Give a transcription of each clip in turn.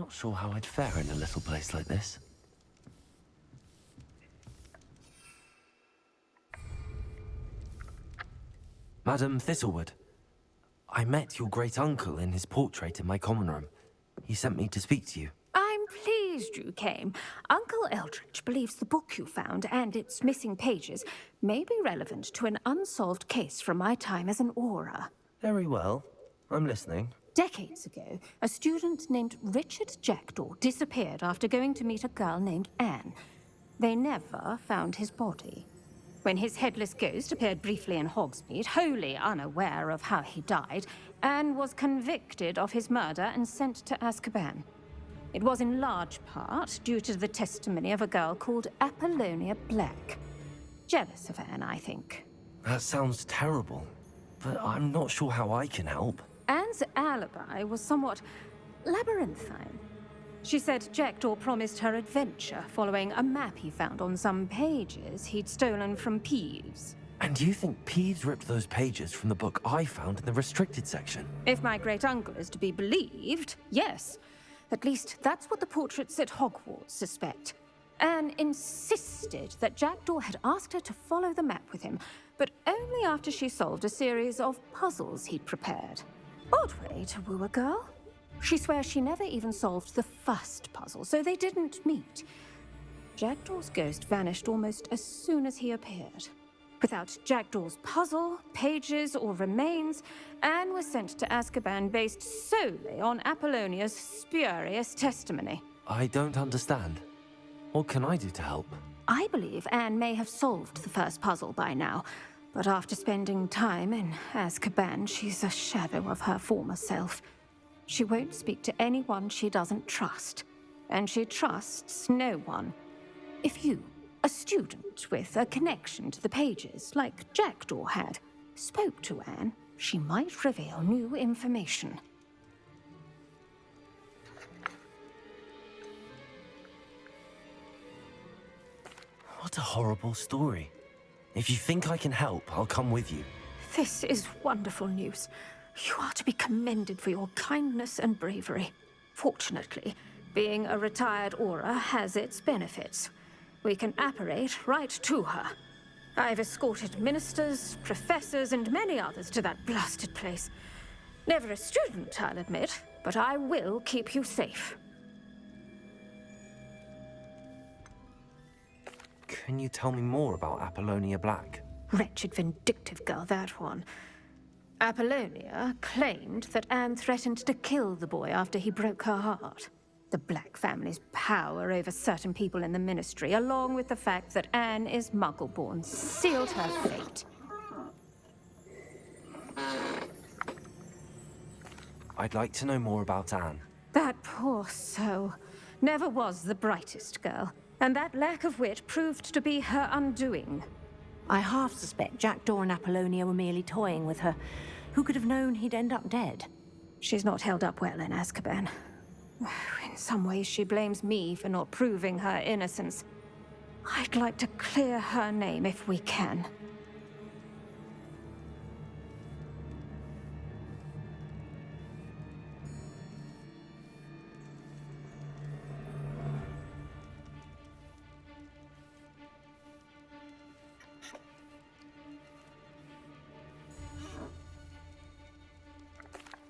Not sure how I'd fare in a little place like this. Madam Thistlewood, I met your great-uncle in his portrait in my common room. He sent me to speak to you. I'm pleased you came. Uncle Eldridge believes the book you found and its missing pages may be relevant to an unsolved case from my time as an Auror. Very well. I'm listening. Decades ago, a student named Richard Jackdaw disappeared after going to meet a girl named Anne. They never found his body. When his headless ghost appeared briefly in Hogsmeade, wholly unaware of how he died, Anne was convicted of his murder and sent to Azkaban. It was in large part due to the testimony of a girl called Apollonia Black. Jealous of Anne, I think. That sounds terrible, but I'm not sure how I can help. Anne's alibi was somewhat labyrinthine. She said Jackdaw promised her adventure following a map he found on some pages he'd stolen from Peeves. And you think Peeves ripped those pages from the book I found in the restricted section? If my great-uncle is to be believed, yes. At least that's what the portraits at Hogwarts suspect. Anne insisted that Jackdaw had asked her to follow the map with him, but only after she solved a series of puzzles he'd prepared. Odd way to woo a girl. She swears she never even solved the first puzzle, so they didn't meet. Jackdaw's ghost vanished almost as soon as he appeared. Without Jackdaw's puzzle, pages, or remains, Anne was sent to Azkaban based solely on Apollonia's spurious testimony. I don't understand. What can I do to help? I believe Anne may have solved the first puzzle by now, but after spending time in Azkaban, she's a shadow of her former self. She won't speak to anyone she doesn't trust, and she trusts no one. If you, a student with a connection to the pages, like Jackdaw had, spoke to Anne, she might reveal new information. What a horrible story. If you think I can help, I'll come with you. This is wonderful news. You are to be commended for your kindness and bravery. Fortunately, being a retired Auror has its benefits. We can apparate right to her. I've escorted ministers, professors, and many others to that blasted place. Never a student, I'll admit, but I will keep you safe. Can you tell me more about Apollonia Black? Wretched, vindictive girl, that one. Apollonia claimed that Anne threatened to kill the boy after he broke her heart. The Black family's power over certain people in the Ministry, along with the fact that Anne is Muggle-born, sealed her fate. I'd like to know more about Anne. That poor soul never was the brightest girl, and that lack of wit proved to be her undoing. I half suspect Jackdaw and Apollonia were merely toying with her. Who could have known he'd end up dead? She's not held up well in Azkaban. In some ways, she blames me for not proving her innocence. I'd like to clear her name if we can.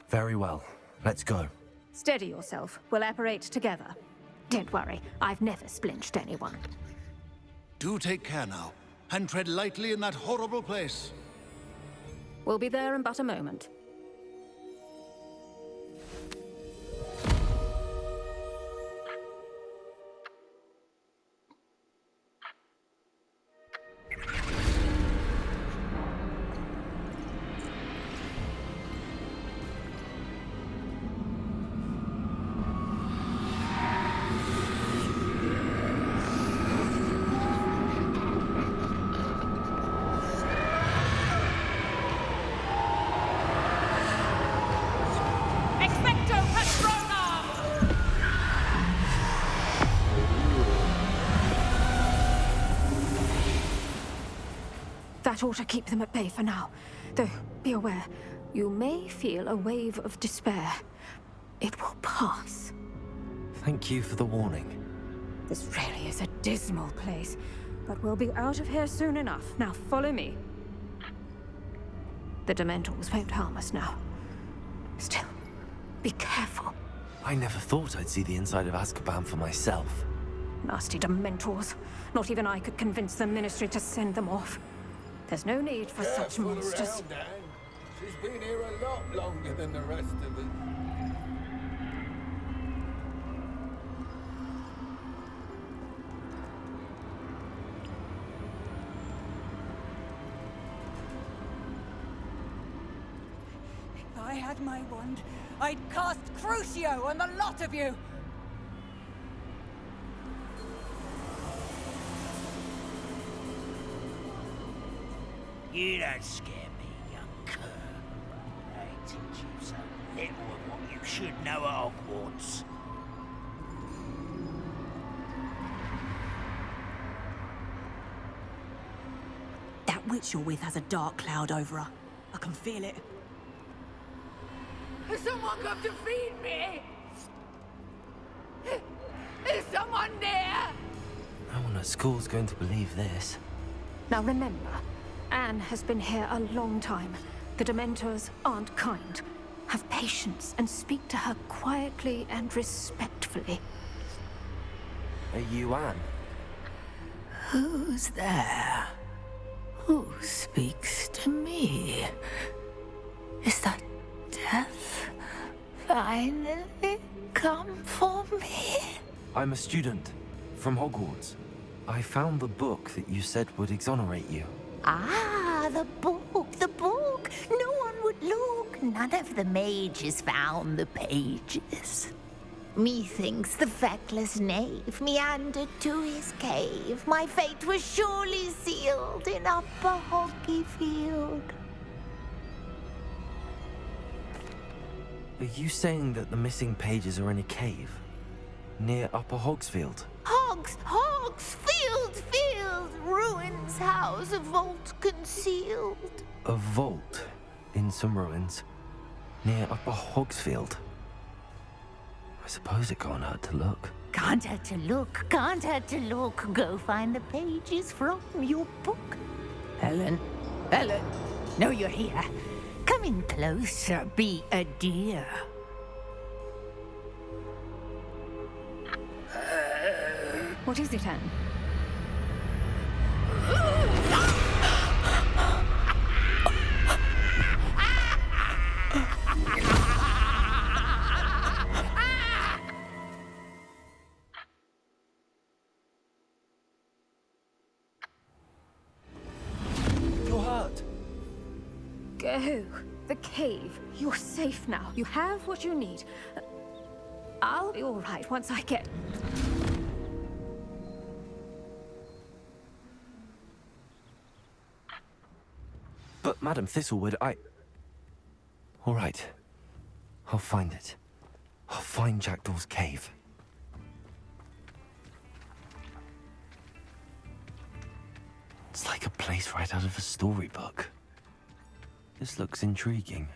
Very well. Let's go. Steady yourself. We'll apparate together. Don't worry, I've never splinched anyone. Do take care now, and tread lightly in that horrible place. We'll be there in but a moment. That ought to keep them at bay for now. Though, be aware, you may feel a wave of despair. It will pass. Thank you for the warning. This really is a dismal place, but we'll be out of here soon enough. Now follow me. The Dementors won't harm us now. Still, be careful. I never thought I'd see the inside of Azkaban for myself. Nasty Dementors. Not even I could convince the Ministry to send them off. There's no need for such monsters. Around, Anne. She's been here a lot longer than the rest of us. If I had my wand, I'd cast Crucio on the lot of you! You don't scare me, young cur. I teach you so little of what you should know at Hogwarts. That witch you're with has a dark cloud over her. I can feel it. Has someone come to feed me? Is someone there? No one at school's going to believe this. Now remember, Anne has been here a long time. The Dementors aren't kind. Have patience and speak to her quietly and respectfully. Are you Anne? Who's there? Who speaks to me? Is that death finally come for me? I'm a student from Hogwarts. I found the book that you said would exonerate you. Ah, the book, the book. No one would look. None of the mages found the pages. Methinks the feckless knave meandered to his cave. My fate was surely sealed in Upper Hogsfield. Are you saying that the missing pages are in a cave? Near Upper Hogsfield? Hogsfield, ruins house, a vault concealed. A vault in some ruins near Upper Hogsfield. I suppose it can't hurt to look. Can't hurt to look, can't hurt to look. Go find the pages from your book. Helen, know you're here. Come in closer, be a dear. What is it, Anne? You're hurt. Go. The cave. You're safe now. You have what you need. I'll be all right once I get... But Madam Thistlewood, all right. I'll find it. I'll find Jackdaw's cave. It's like a place right out of a storybook. This looks intriguing.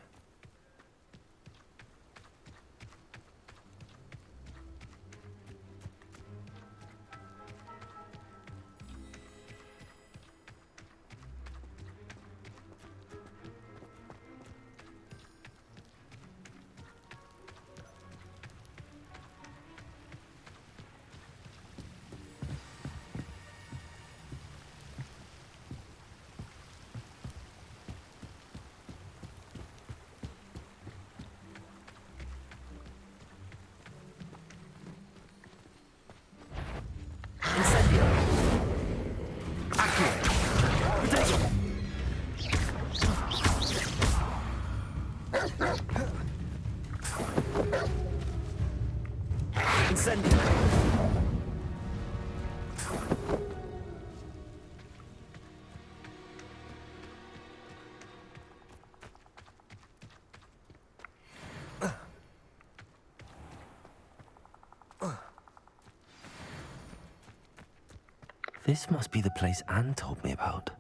This must be the place Anne told me about.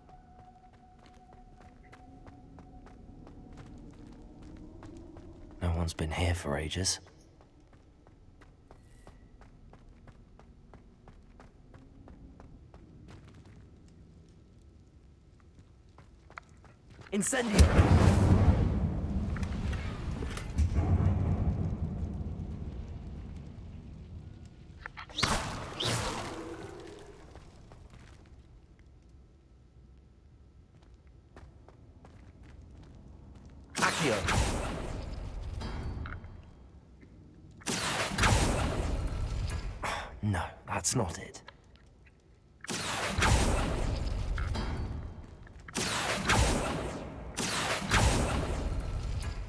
No one's been here for ages. Incendio! Accio! No, that's not it.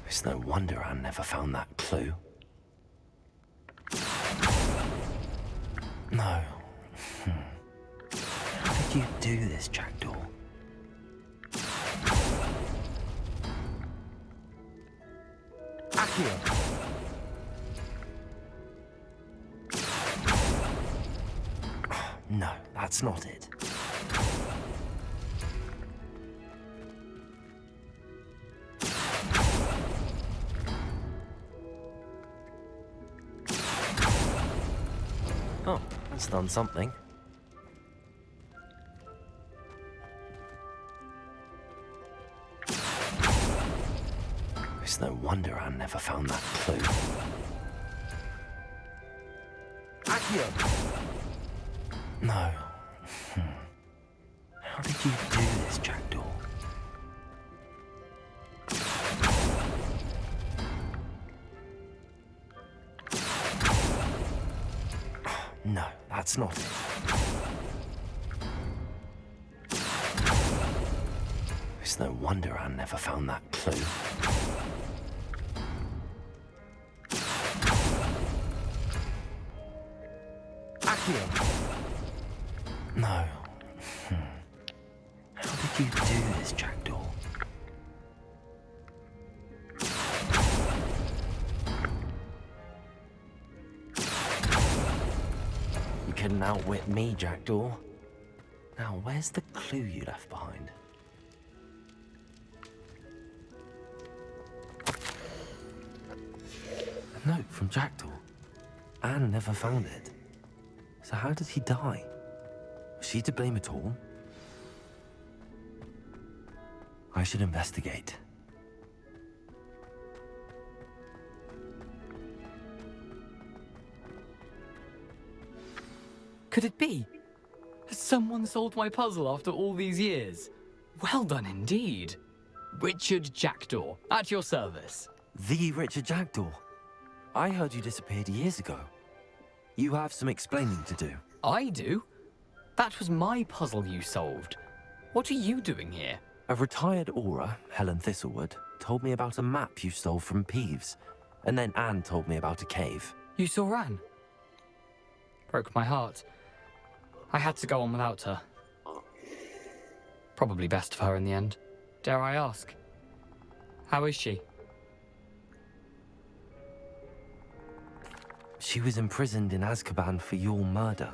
It's no wonder Anne never found that clue. No. How did you do this, Jackdaw? Accio! No, that's not it. Oh, that's done something. It's no wonder Anne never found that clue. Accio! No. How did you do this, Jackdaw? No, that's not it. It's no wonder Anne never found that clue. Accio! No. How did you do this, Jackdaw? You couldn't outwit me, Jackdaw. Now, where's the clue you left behind? A note from Jackdaw. Anne never found it. So how did he die? Was she to blame at all? I should investigate. Could it be? Has someone solved my puzzle after all these years? Well done indeed. Richard Jackdaw, at your service. The Richard Jackdaw. I heard you disappeared years ago. You have some explaining to do. I do? That was my puzzle you solved. What are you doing here? A retired Aura, Helen Thistlewood, told me about a map you stole from Peeves. And then Anne told me about a cave. You saw Anne? Broke my heart. I had to go on without her. Probably best for her in the end. Dare I ask? How is she? She was imprisoned in Azkaban for your murder.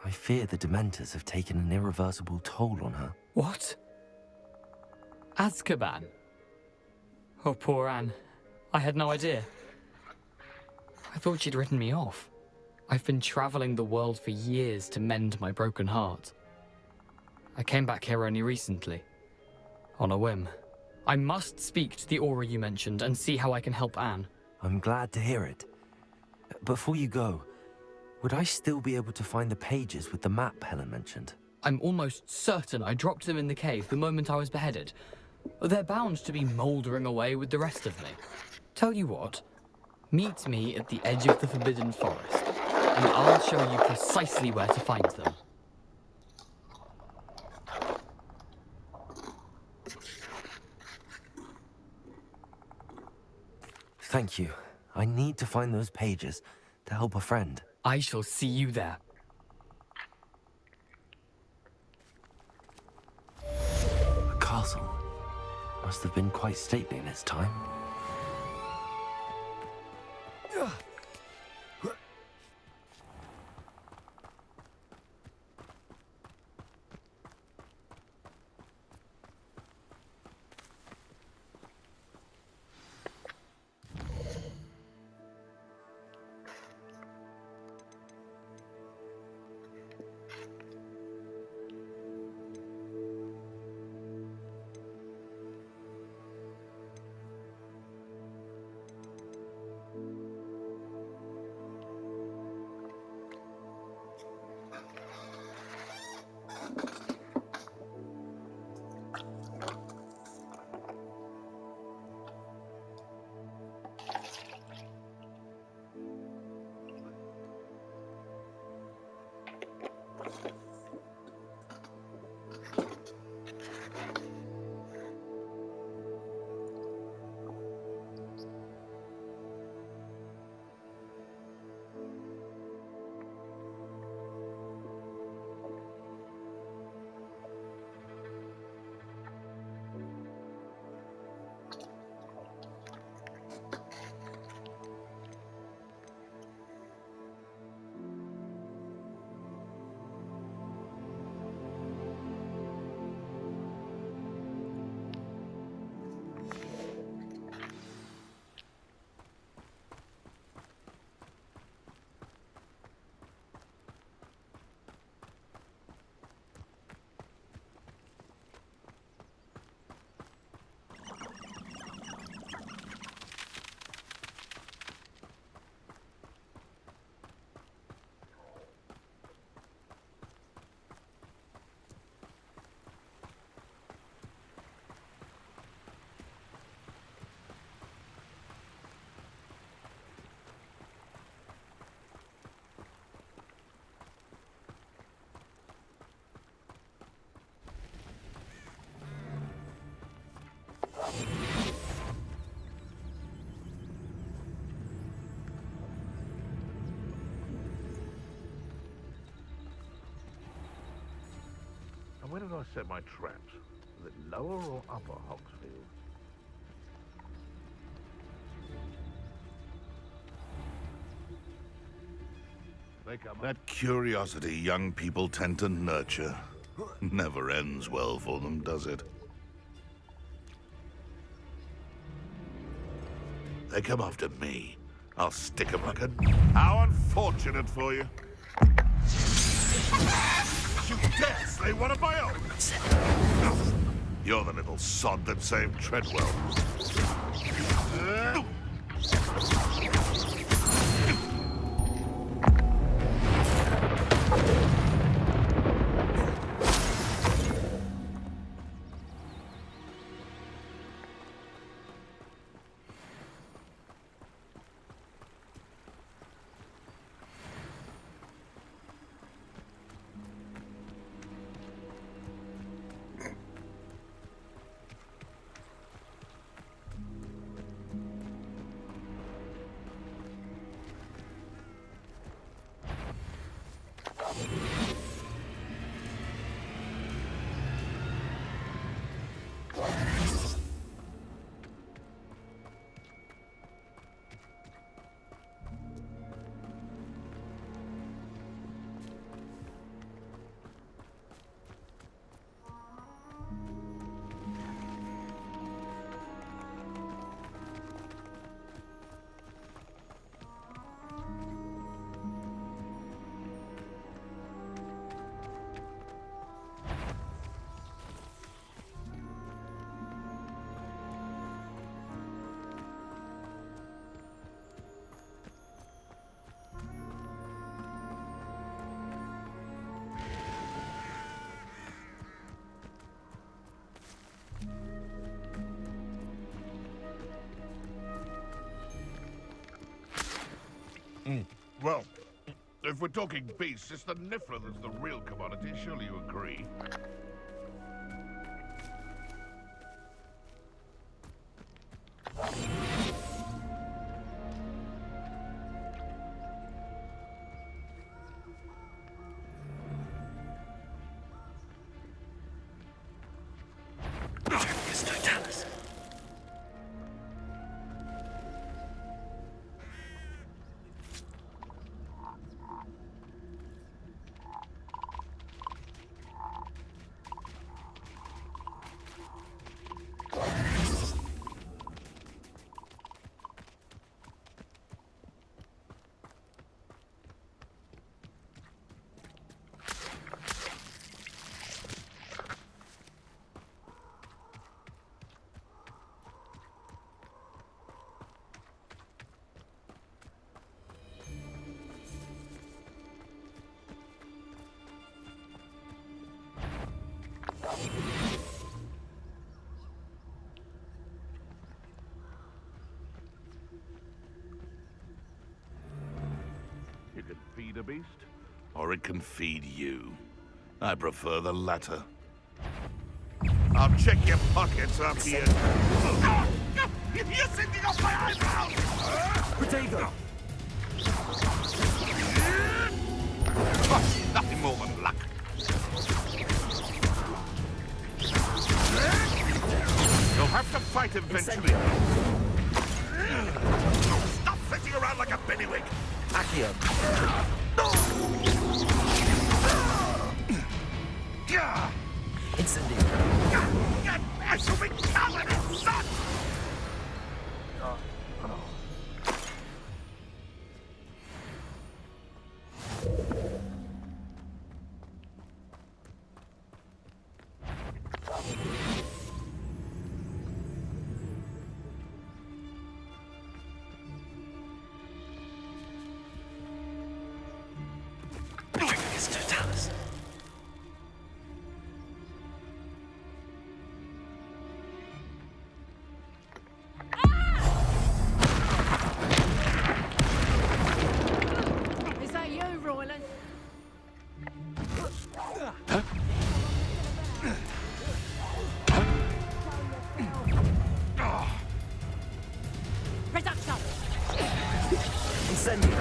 I fear the Dementors have taken an irreversible toll on her. What? Azkaban? Oh, poor Anne. I had no idea. I thought she'd written me off. I've been traveling the world for years to mend my broken heart. I came back here only recently, on a whim. I must speak to the Aura you mentioned and see how I can help Anne. I'm glad to hear it. Before you go, would I still be able to find the pages with the map Helen mentioned? I'm almost certain I dropped them in the cave the moment I was beheaded. They're bound to be mouldering away with the rest of me. Tell you what, meet me at the edge of the Forbidden Forest, and I'll show you precisely where to find them. Thank you. I need to find those pages to help a friend. I shall see you there. A castle. Must have been quite stately in its time. I set my traps? Was it lower or upper Hogsfield? That curiosity young people tend to nurture never ends well for them, does it? They come after me. I'll stick 'em like a... How unfortunate for you. You dare slay one of my own! You're the little sod that saved Treadwell. Well, if we're talking beasts, it's the Niffler that's the real commodity. Surely you agree? You can feed a beast? Or it can feed you. I prefer the latter. I'll check your pockets after you... You're sending off my eyebrows! Potato! Nothing more than luck. You'll have to fight eventually. Stop sitting around like a bennywig! Accio! Incendiary! I shall be covered in sun! Is that you, Royland? Reduction! Incendiary!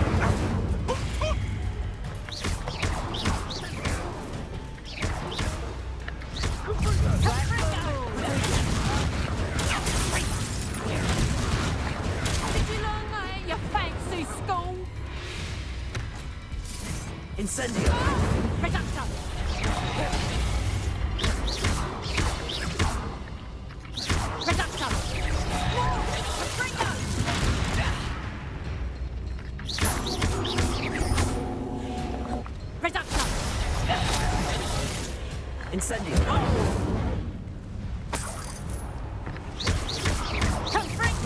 Incendio! Reducto! Reducto! More! Refringo! Reducto! Incendio! Confring!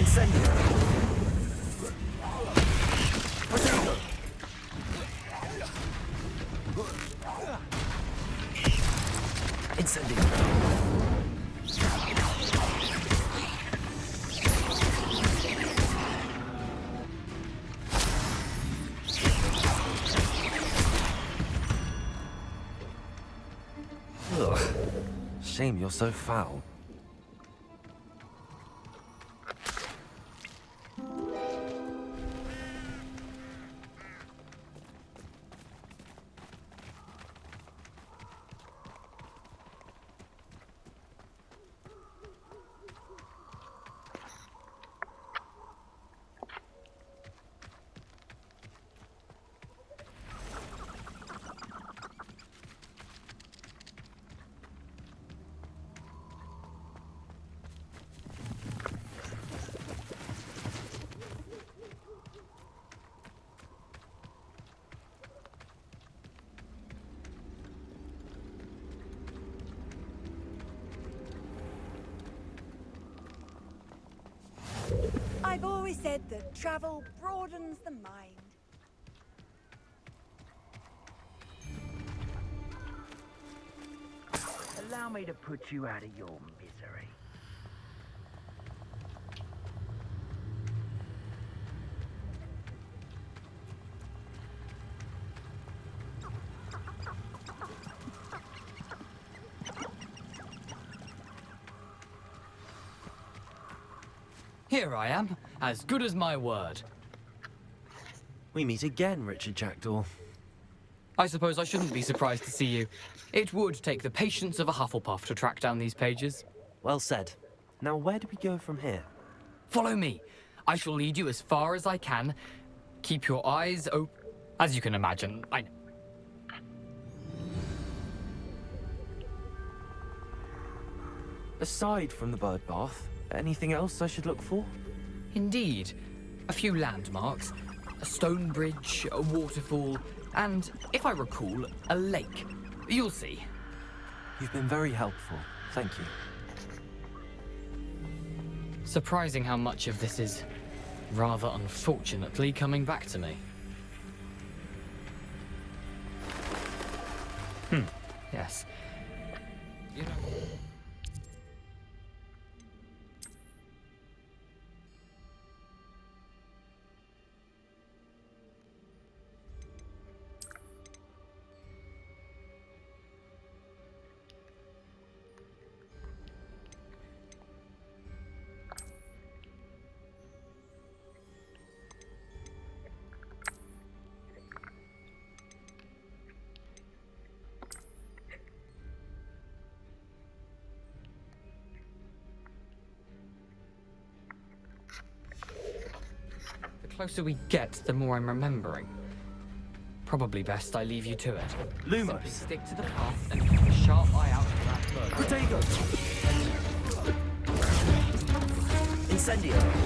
Incendio! Potato! Incendio! Ugh. Shame you're so foul. I've always said that travel broadens the mind. Allow me to put you out of your misery. Here I am, as good as my word. We meet again, Richard Jackdaw. I suppose I shouldn't be surprised to see you. It would take the patience of a Hufflepuff to track down these pages. Well said. Now where do we go from here? Follow me. I shall lead you as far as I can. Keep your eyes open. As you can imagine, I know. Aside from the bird bath, anything else I should look for? Indeed. A few landmarks, a stone bridge, a waterfall, and, if I recall, a lake. You'll see. You've been very helpful. Thank you. Surprising how much of this is, rather unfortunately, coming back to me. Yes. You know... closer we get, the more I'm remembering. Probably best I leave you to it. Lumos. Simply stick to the path and keep a sharp eye out for that bird. Protego! Incendio!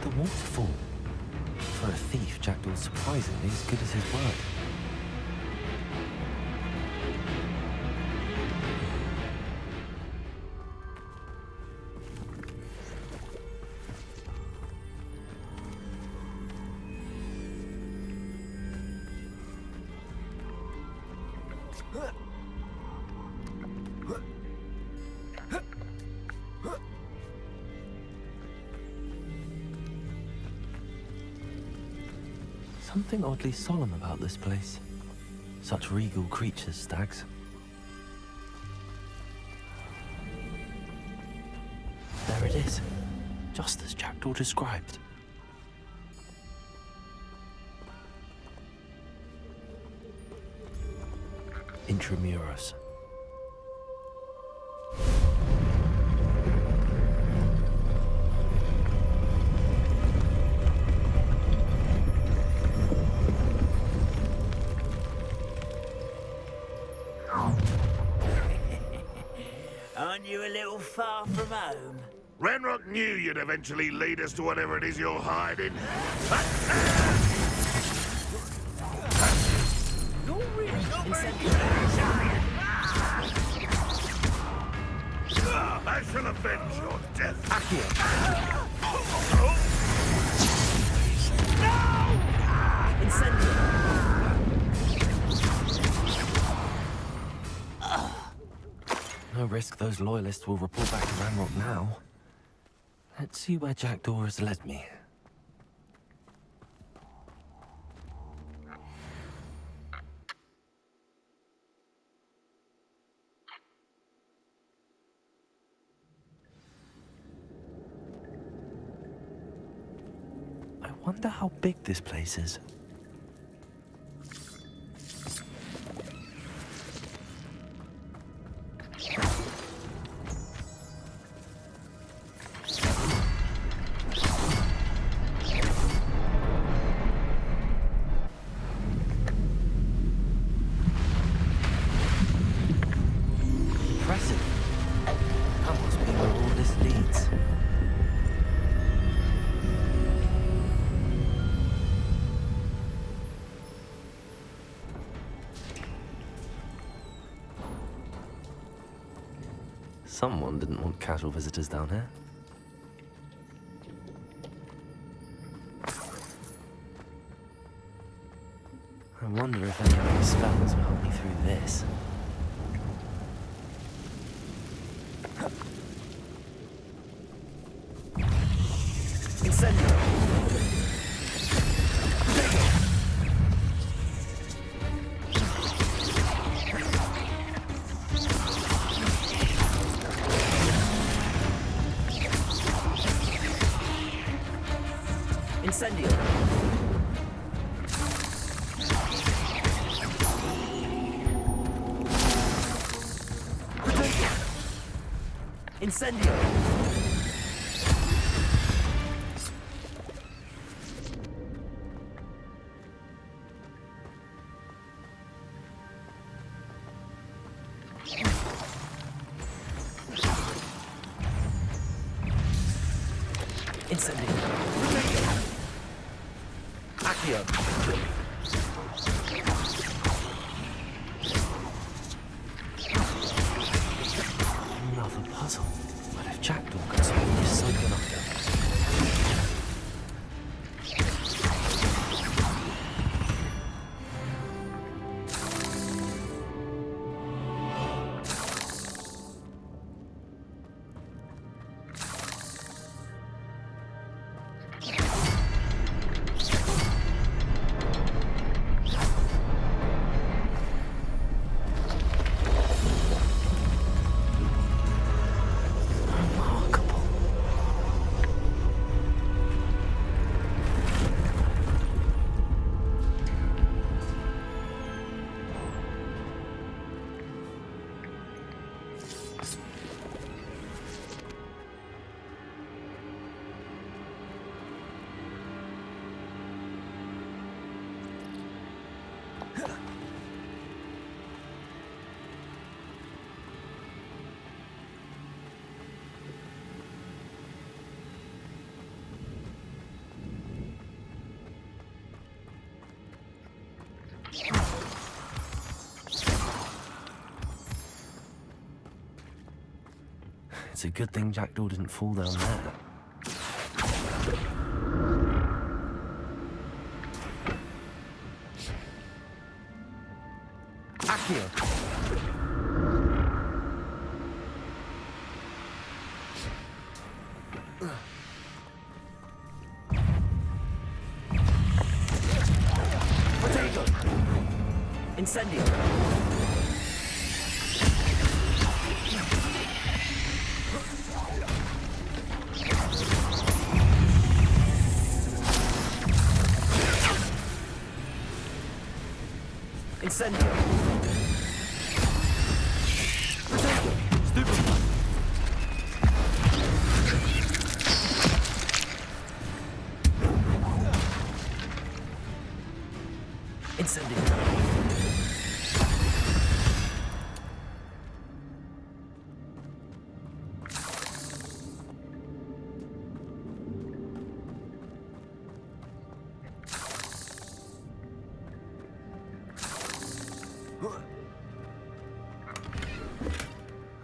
The waterfall. For a thief, Jackdaw's surprisingly as good as his word. Something oddly solemn about this place. Such regal creatures, stags. There it is, just as Jackdaw described. Intramuros. Aren't you a little far from home? Renrock knew you'd eventually lead us to whatever it is you're hiding. I shall avenge your death. No risk those loyalists will report back to Ranrock now. Let's see where Jackdaw has led me. I wonder how big this place is. Impressive. That must be where all this leads. Someone didn't want casual visitors down here. I wonder if any of these spells will help me through this. Incendio! Incendio! Incendio! Incendio! Accio! Another puzzle. What if Jackdaw could solve this psychonauta? It's a good thing Jackdaw didn't fall down there. Accio! Potato! Incendio! Incendio! Potato! Stupid! Incendio!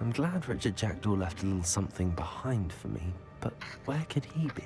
I'm glad Richard Jackdaw left a little something behind for me, but where could he be?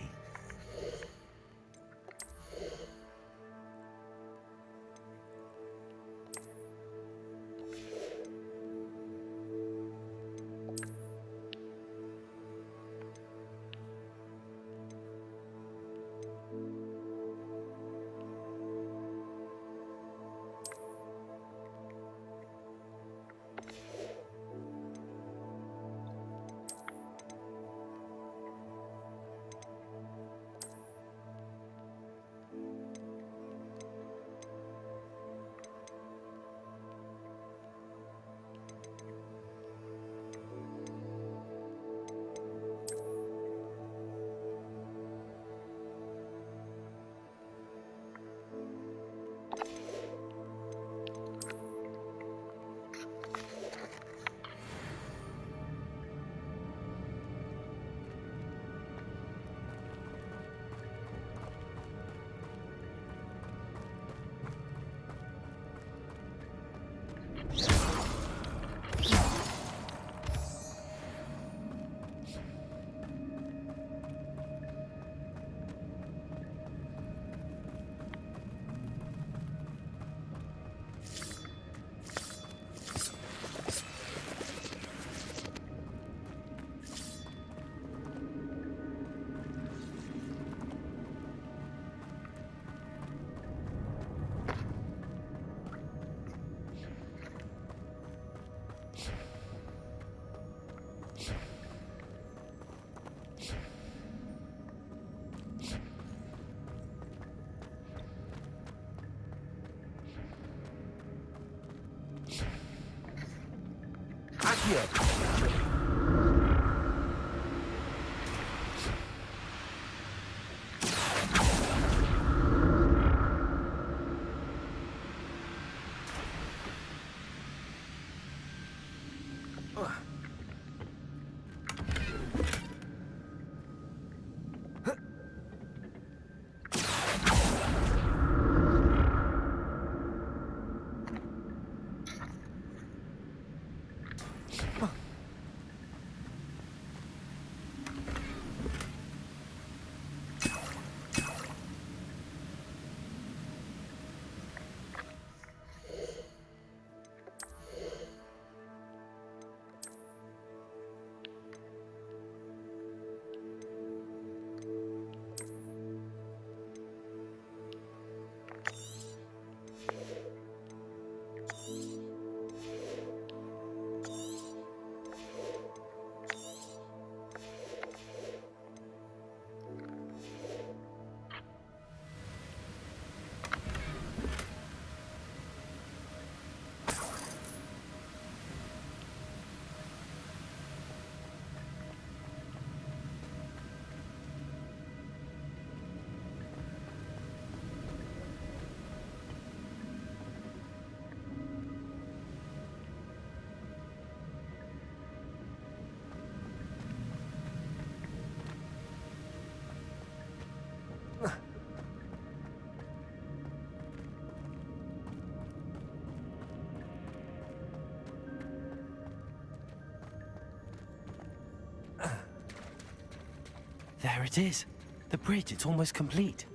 There it is. The bridge, it's almost complete.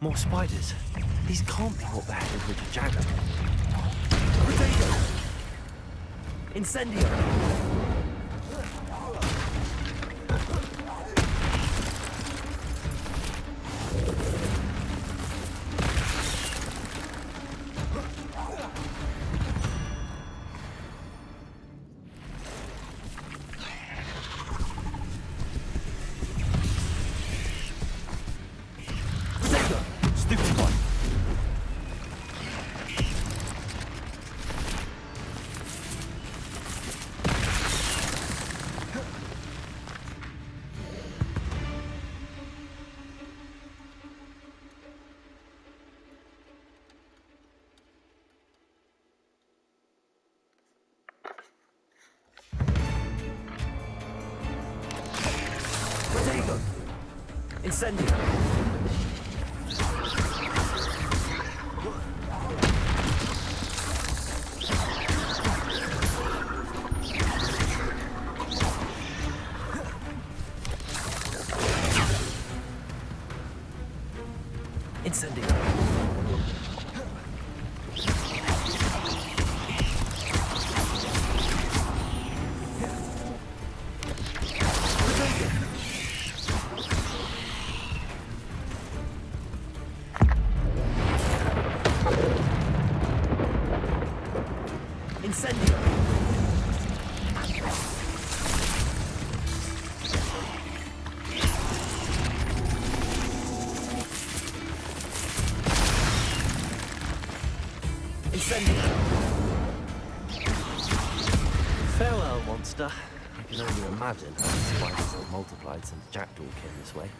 More spiders. These can't be what beheaded Richard Jackdaw. Potato! Incendio! Incendio! Incendio! Farewell, monster. I can only imagine how the spiders have multiplied since Jackdaw came this way.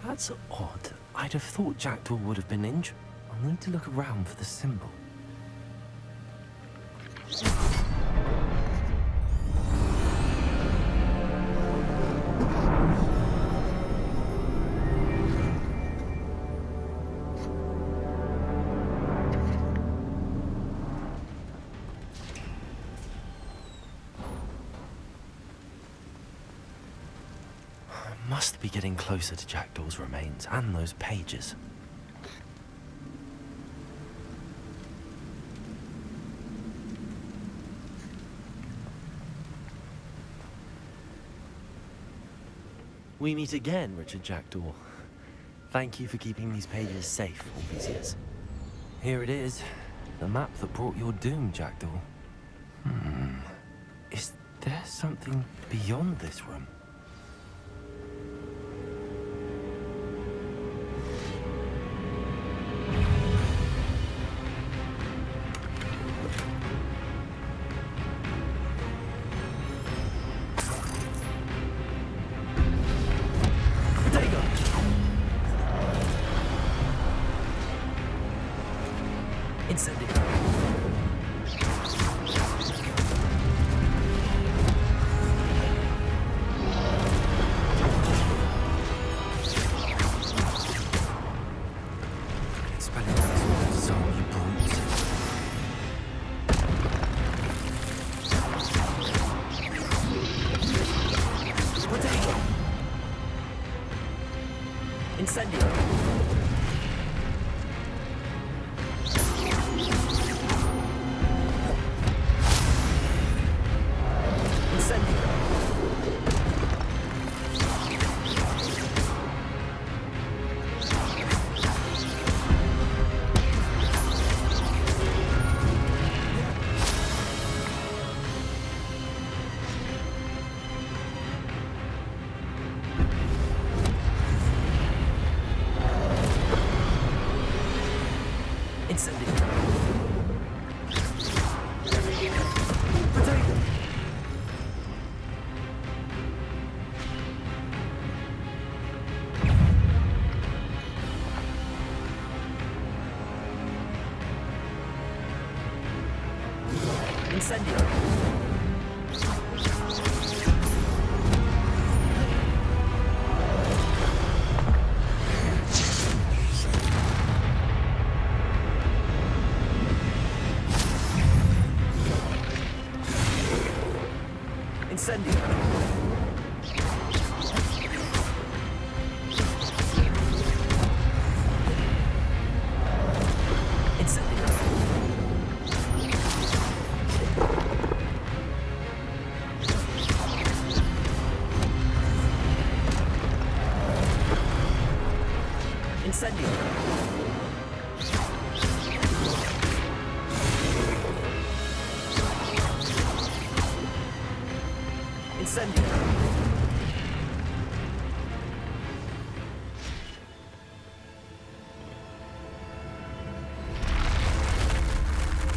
That's odd. I'd have thought Jackdaw would have been injured. I'll need to look around for the symbol. Must be getting closer to Jackdaw's remains and those pages. We meet again, Richard Jackdaw. Thank you for keeping these pages safe all these years. Here it is. The map that brought your doom, Jackdaw. Is there something beyond this room?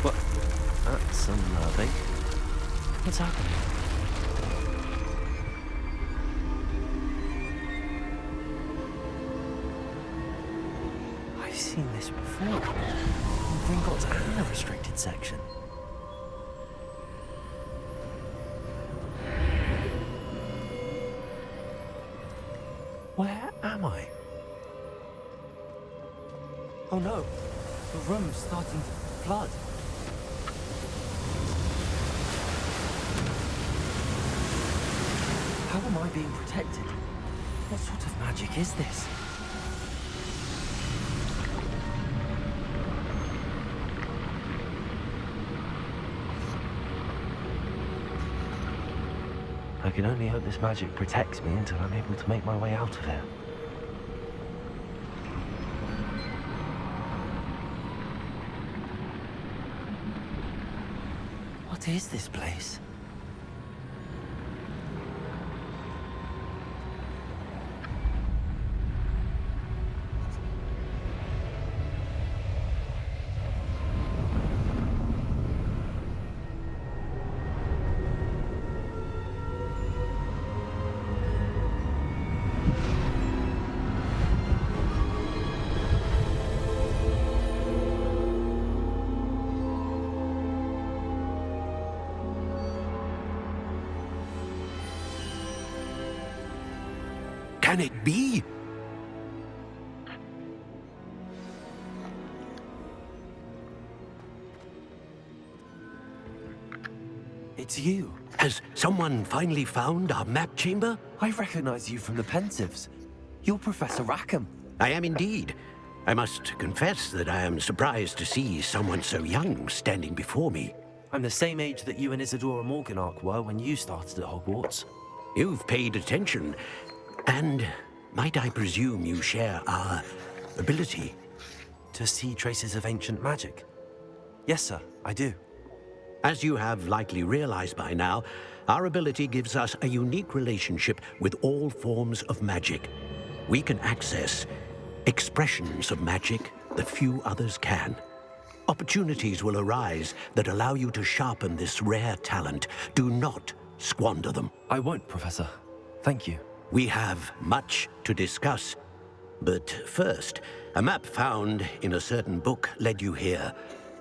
What? That's unnerving. What's happening? I've seen this before. In Gringotts and the restricted section. Where am I? Oh no, the room's starting to flood. How am I being protected? What sort of magic is this? I can only hope this magic protects me until I'm able to make my way out of here. What is this place? Can it be? It's you. Has someone finally found our map chamber? I recognize you from the Pensieves. You're Professor Rackham. I am indeed. I must confess that I am surprised to see someone so young standing before me. I'm the same age that you and Isadora Morganach were when you started at Hogwarts. You've paid attention. And might I presume you share our ability? To see traces of ancient magic? Yes, sir, I do. As you have likely realized by now, our ability gives us a unique relationship with all forms of magic. We can access expressions of magic that few others can. Opportunities will arise that allow you to sharpen this rare talent. Do not squander them. I won't, Professor. Thank you. We have much to discuss. But first, a map found in a certain book led you here.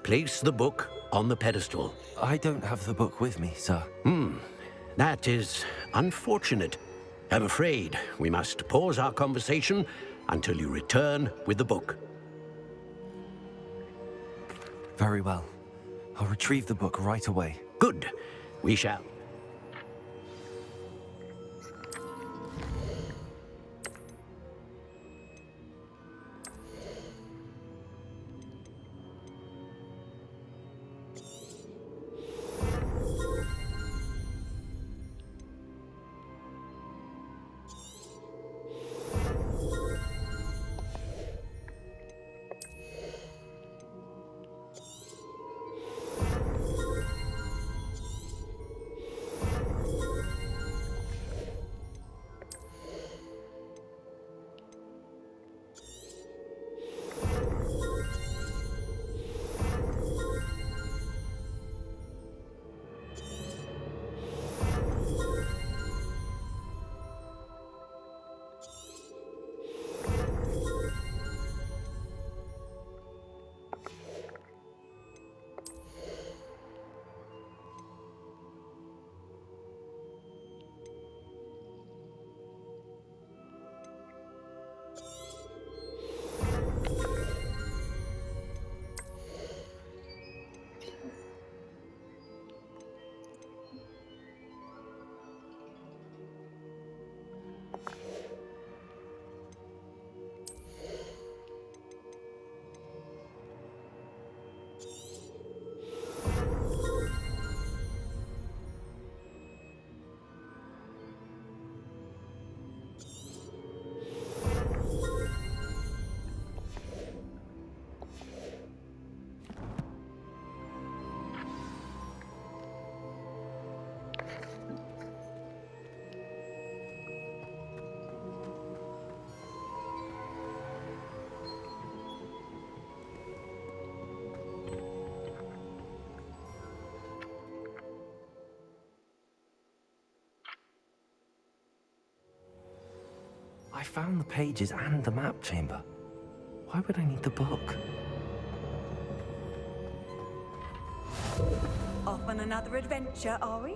Place the book on the pedestal. I don't have the book with me, sir. That is unfortunate. I'm afraid we must pause our conversation until you return with the book. Very well. I'll retrieve the book right away. Good. We shall. I found the pages and the map chamber. Why would I need the book? Off on another adventure, are we?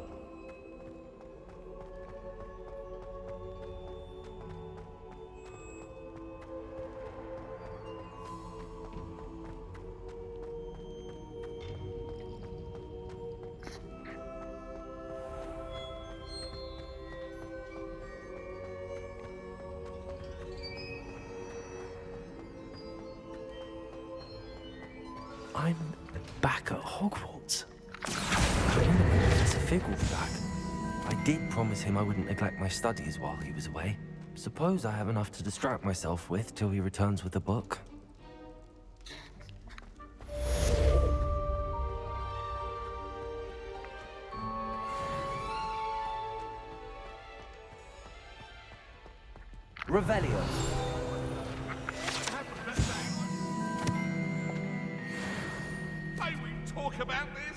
I'm back at Hogwarts. I wonder when Professor Fig will be back. I did promise him I wouldn't neglect my studies while he was away. Suppose I have enough to distract myself with till he returns with the book. Revelio. May we talk about this?